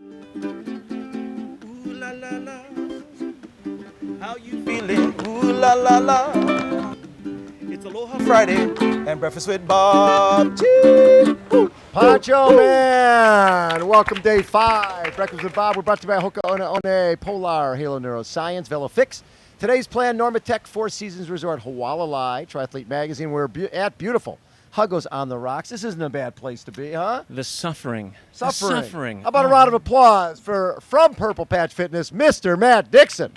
Ooh la la la, how you feeling? Ooh la la la. It's Aloha Friday and Breakfast with Bob. Chee! Woo! Pancho Man! Welcome day 5. Breakfast with Bob. We're brought to you by HOKA, One, Polar, Halo Neuroscience, Velofix. Today's plan, Normatec Four Seasons Resort, Hualalai, Triathlete Magazine. We're at beautiful Huggo's on the Rocks. This isn't a bad place to be, huh? The suffering. Suffering. How about a round of applause from Purple Patch Fitness, Mr. Matt Dixon?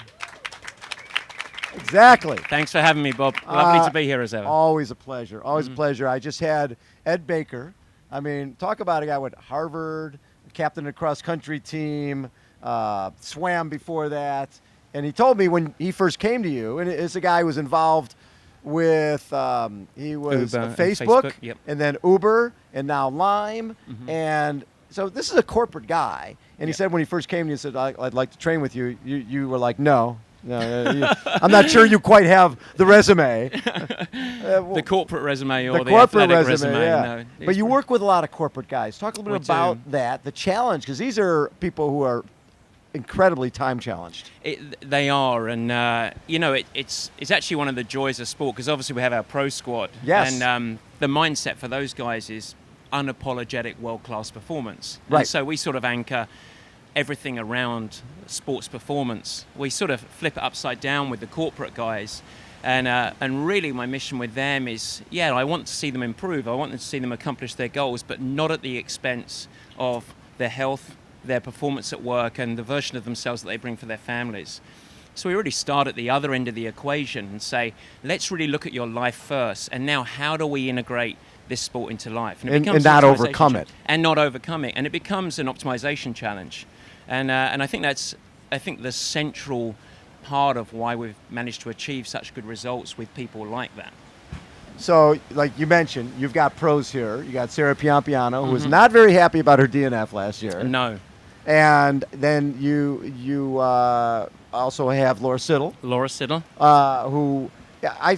Exactly. Thanks for having me, Bob. Lovely to be here as ever. Always a pleasure. Always a pleasure. I just had Ed Baker. I mean, talk about a guy with Harvard, captain of the cross-country team, swam before that. And he told me when he first came to you, and it's a guy who was involved with, he was Uber Facebook, yep. and then Uber, and now Lime. And so this is a corporate guy. And he said when he first came to you, he said, I'd like to train with you. You were like, no. I'm not sure you quite have the resume. The corporate resume or the corporate athletic resume. Yeah. No, but you work with a lot of corporate guys. Talk a little bit about that, the challenge, because these are people who are incredibly time challenged. They are, and it's actually one of the joys of sport, because obviously we have our pro squad. Yes. And the mindset for those guys is unapologetic world-class performance. Right. And so we sort of anchor everything around sports performance. We sort of flip it upside down with the corporate guys, and really my mission with them is, I want to see them improve. I want to see them accomplish their goals, but not at the expense of their health, their performance at work, and the version of themselves that they bring for their families. So we really start at the other end of the equation and say, let's really look at your life first, and now how do we integrate this sport into life? And not overcome it. And not overcome it. And it becomes an optimization challenge. And I think that's the central part of why we've managed to achieve such good results with people like that. So, like you mentioned, you've got pros here. You got Sarah Piampiano, who was not very happy about her DNF last year. No. And then you also have Laura Siddle. Who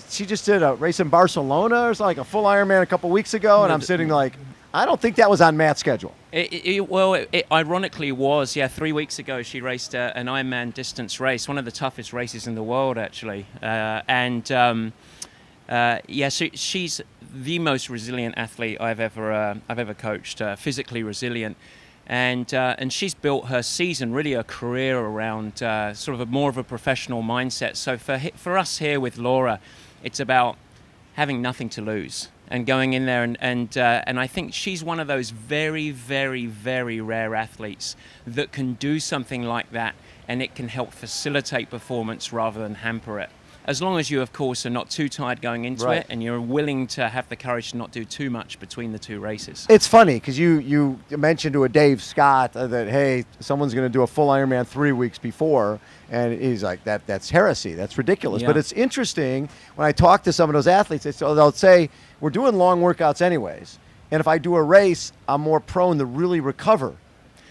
she just did a race in Barcelona or something, like a full Ironman a couple weeks ago, and I'm sitting like, I don't think that was on Matt's schedule. It ironically was. 3 weeks ago, she raced an Ironman distance race, one of the toughest races in the world, actually. So she's the most resilient athlete I've ever coached, physically resilient. And she's built her season, really a career around sort of more of a professional mindset. So for us here with Laura, it's about having nothing to lose and going in there. And I think she's one of those very, very, very rare athletes that can do something like that, and it can help facilitate performance rather than hamper it. As long as you, of course, are not too tired going into it, and you're willing to have the courage to not do too much between the two races. It's funny because you mentioned to a Dave Scott that, hey, someone's going to do a full Ironman 3 weeks before, and he's like, that's heresy. That's ridiculous. Yeah. But it's interesting when I talk to some of those athletes, they'll say, we're doing long workouts anyways, and if I do a race, I'm more prone to really recover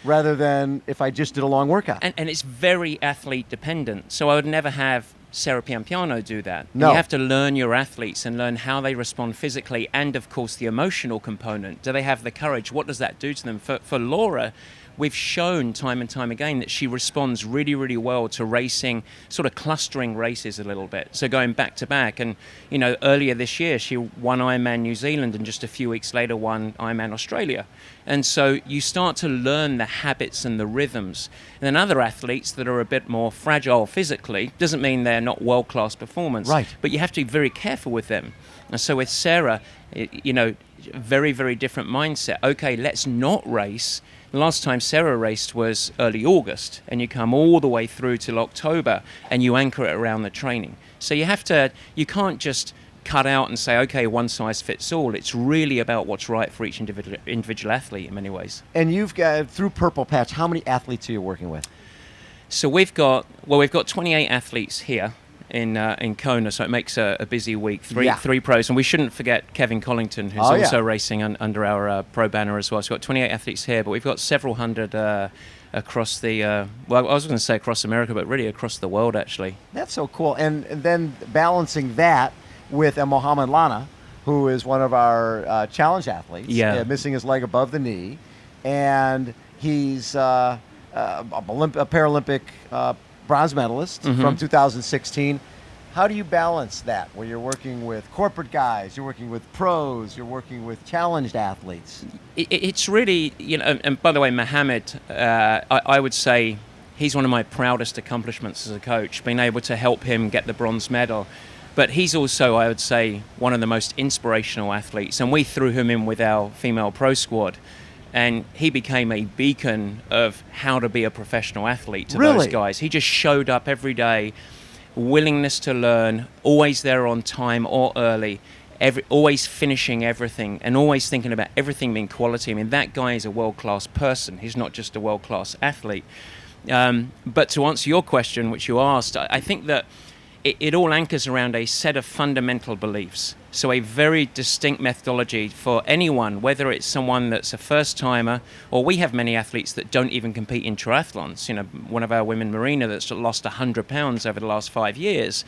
rather than if I just did a long workout. And it's very athlete dependent. So I would never have Sarah Piampiano do that. No. You have to learn your athletes and learn how they respond physically, and of course the emotional component. Do they have the courage? What does that do to them? For Laura, we've shown time and time again that she responds really, really well to racing, sort of clustering races a little bit. So going back to back, and earlier this year she won Ironman New Zealand, and just a few weeks later won Ironman Australia. And so you start to learn the habits and the rhythms. And then other athletes that are a bit more fragile physically, doesn't mean they're not world-class performance, right? But you have to be very careful with them. And so with Sarah, very, very different mindset. Okay, let's not race. The last time Sarah raced was early August, and you come all the way through till October, and you anchor it around the training. So you can't just cut out and say, okay, one size fits all. It's really about what's right for each individual athlete in many ways. And you've got, through Purple Patch, how many athletes are you working with? So we've got 28 athletes here in Kona, so it makes a busy week. Three pros, and we shouldn't forget Kevin Collington, who's also racing under our pro banner as well. So we've got 28 athletes here, but we've got several hundred across the, I was going to say across America, but really across the world, actually. That's so cool. And then balancing that with Mohammed Lana, who is one of our challenge athletes, missing his leg above the knee, and he's a Paralympic bronze medalist from 2016. How do you balance that where you're working with corporate guys, you're working with pros, you're working with challenged athletes? It's really, and by the way, Mohammed, I would say he's one of my proudest accomplishments as a coach, being able to help him get the bronze medal. But he's also, I would say, one of the most inspirational athletes. And we threw him in with our female pro squad. And he became a beacon of how to be a professional athlete to those guys. He just showed up every day, willingness to learn, always there on time or early, always finishing everything, and always thinking about everything being quality. I mean, that guy is a world-class person. He's not just a world-class athlete. But to answer your question, which you asked, I think that it all anchors around a set of fundamental beliefs. So a very distinct methodology for anyone, whether it's someone that's a first-timer, or we have many athletes that don't even compete in triathlons. One of our women, Marina, that's lost 100 pounds over the last 5 years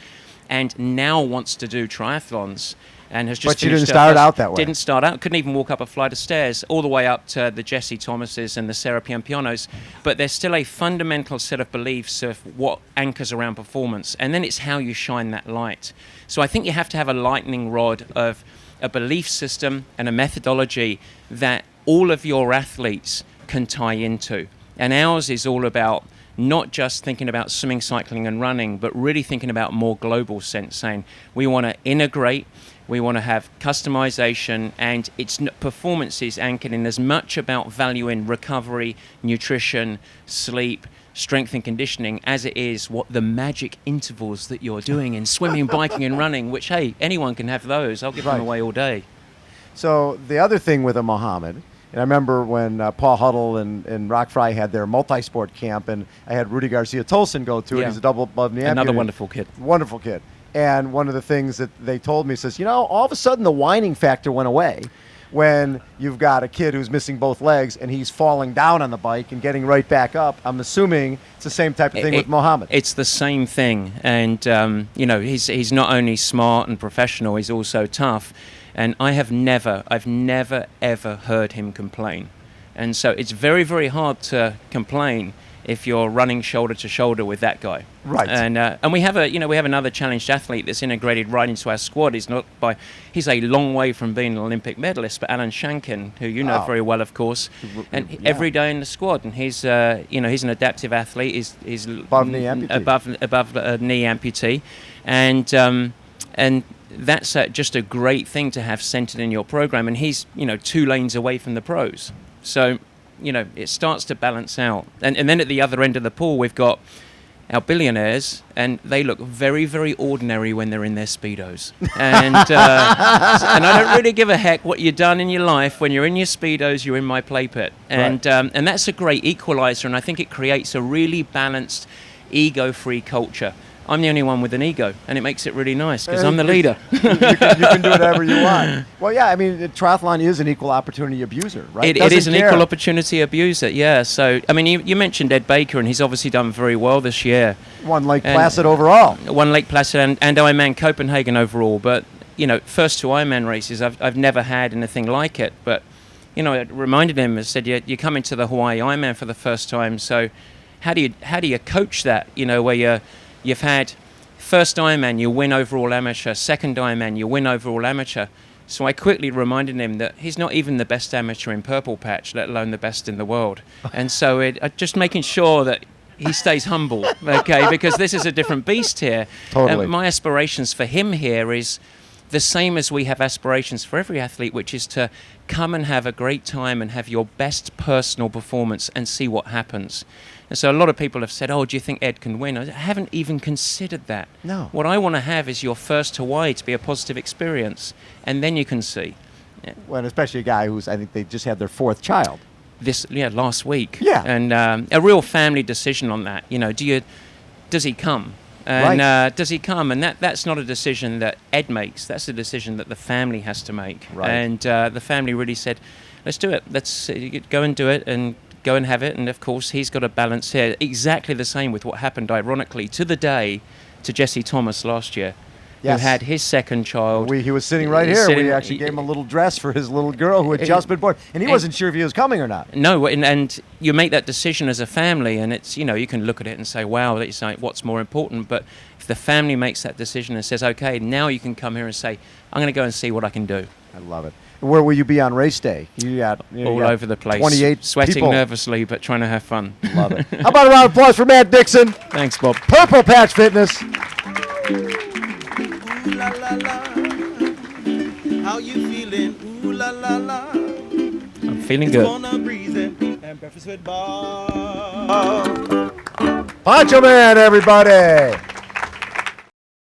and now wants to do triathlons. And has just but she didn't start out that way. Didn't start out. Couldn't even walk up a flight of stairs, all the way up to the Jessie Thomases and the Sarah Piampianos. But there's still a fundamental set of beliefs of what anchors around performance. And then it's how you shine that light. So I think you have to have a lightning rod of a belief system and a methodology that all of your athletes can tie into. And ours is all about not just thinking about swimming, cycling and running, but really thinking about more global sense, saying we want to integrate, we want to have customization, and its performance is anchored in as much about value in recovery, nutrition, sleep, strength and conditioning as it is what the magic intervals that you're doing in swimming, biking and running, which, hey, anyone can have those. I'll give them away all day. So the other thing with a Mohammed, and I remember when Paul Huddle and Rockfry had their multi-sport camp, and I had Rudy Garcia Tolson go to it. He's a double above knee Another amputee. wonderful kid. Wonderful kid. And one of the things that they told me says, all of a sudden the whining factor went away when you've got a kid who's missing both legs and he's falling down on the bike and getting right back up. I'm assuming it's the same type of thing with Mohammed. It's the same thing. And, he's not only smart and professional, he's also tough. And I've never, ever heard him complain. And so it's very, very hard to complain if you're running shoulder to shoulder with that guy. Right. And we have another challenged athlete that's integrated right into our squad. He's a long way from being an Olympic medalist, but Alan Shankin, who you know very well, of course, and every day in the squad. And he's an adaptive athlete. He's above knee amputee. Above knee amputee, and that's just a great thing to have centered in your program. And he's 2 lanes away from the pros, so it starts to balance out. And then at the other end of the pool, we've got our billionaires, and they look very, very ordinary when they're in their Speedos. And and I don't really give a heck what you've done in your life. When you're in your Speedos, you're in my play pit. And and that's a great equalizer, and I think it creates a really balanced, ego-free culture. I'm the only one with an ego, and it makes it really nice because I'm the leader. you can do whatever you want. Well, yeah, I mean, triathlon is an equal opportunity abuser, right? It is an equal opportunity abuser, yeah. So, I mean, you mentioned Ed Baker, and he's obviously done very well this year. Won Lake Placid overall. Won Lake Placid and Ironman Copenhagen overall. But, first 2 Ironman races, I've never had anything like it. But, I reminded him, I said, you're coming to the Hawaii Ironman for the first time, so how do you coach that, where you've had first Ironman, you win overall amateur, second Ironman, you win overall amateur. So I quickly reminded him that he's not even the best amateur in Purple Patch, let alone the best in the world. And so just making sure that he stays humble, okay, because this is a different beast here. Totally. And my aspirations for him here is the same as we have aspirations for every athlete, which is to come and have a great time and have your best personal performance and see what happens. And so a lot of people have said, do you think Ed can win? I haven't even considered that. No. What I want to have is your first Hawaii to be a positive experience, and then you can see. Yeah. Well, and especially a guy who's, I think they just had their 4th child. Last week. Yeah. And a real family decision on that. Does he come? And does he come? And that's not a decision that Ed makes. That's a decision that the family has to make. Right. And the family really said, let's do it. Let's go and do it and go and have it. And of course, he's got a balance here. Exactly the same with what happened, ironically, to the day to Jessie Thomas last year. Yes. who had his second child. He was sitting right here. Sitting- We actually gave him a little dress for his little girl who had just been born, and he wasn't sure if he was coming or not. No, and you make that decision as a family, and it's, you know, you can look at it and say, wow, it's like, what's more important? But if the family makes that decision and says, okay, now you can come here and say, I'm going to go and see what I can do. I love it. Where will you be on race day? All over the place. 28 sweating people. nervously, but trying to have fun. Love it. How about a round of applause for Matt Dixon? Thanks, Bob. Purple Patch Fitness. Ooh la la la, how you feeling? Ooh la la la, I'm feeling it's good. Kona breezing and breakfast with Bob. Poncho Man, everybody.